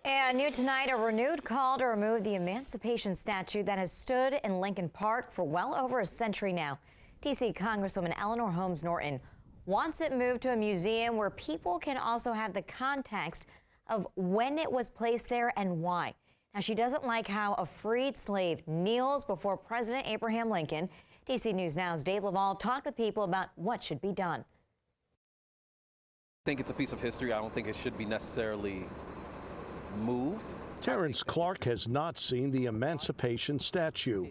And new tonight, a renewed call to remove the Emancipation Statue that has stood in Lincoln Park for well over a century now. D.C. Congresswoman Eleanor Holmes Norton wants it moved to a museum where people can also have the context of when it was placed there and why. Now, she doesn't like how a freed slave kneels before President Abraham Lincoln. D.C. News Now's Dave Laval talked with people about what should be done. I think it's a piece of history. I don't think it should be necessarily moved. Terrence Clark has not seen the Emancipation Statue.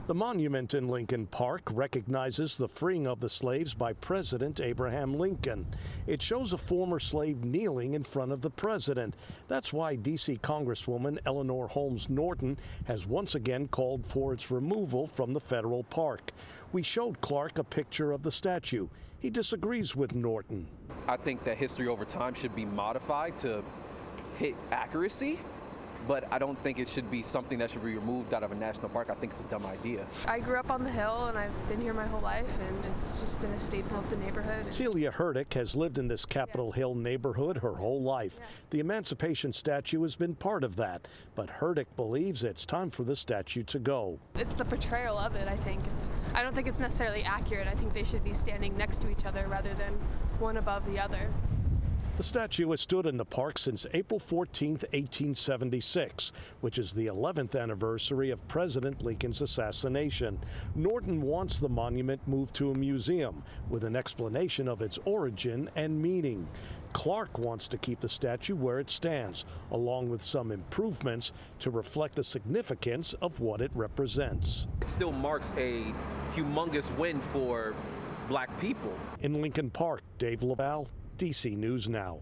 The monument in Lincoln Park recognizes the freeing of the slaves by President Abraham Lincoln. It shows a former slave kneeling in front of the president. That's why D.C. Congresswoman Eleanor Holmes Norton has once again called for its removal from the federal park. We showed Clark a picture of the statue. He disagrees with Norton. I think that history over time should be modified to hit accuracy, but I don't think it should be something that should be removed out of a national park. I think it's a dumb idea. I grew up on the Hill and I've been here my whole life, and it's just been a staple of the neighborhood. Celia Herdick has lived in this Capitol Hill neighborhood her whole life. The Emancipation Statue has been part of that, but Herdick believes it's time for the statue to go. It's the portrayal of it, I think. I don't think it's necessarily accurate. I think they should be standing next to each other rather than one above the other. The statue has stood in the park since April 14, 1876, which is the 11th anniversary of President Lincoln's assassination. Norton wants the monument moved to a museum with an explanation of its origin and meaning. Clark wants to keep the statue where it stands, along with some improvements to reflect the significance of what it represents. It still marks a humongous win for Black people. In Lincoln Park, Dave Laval, D.C. News Now.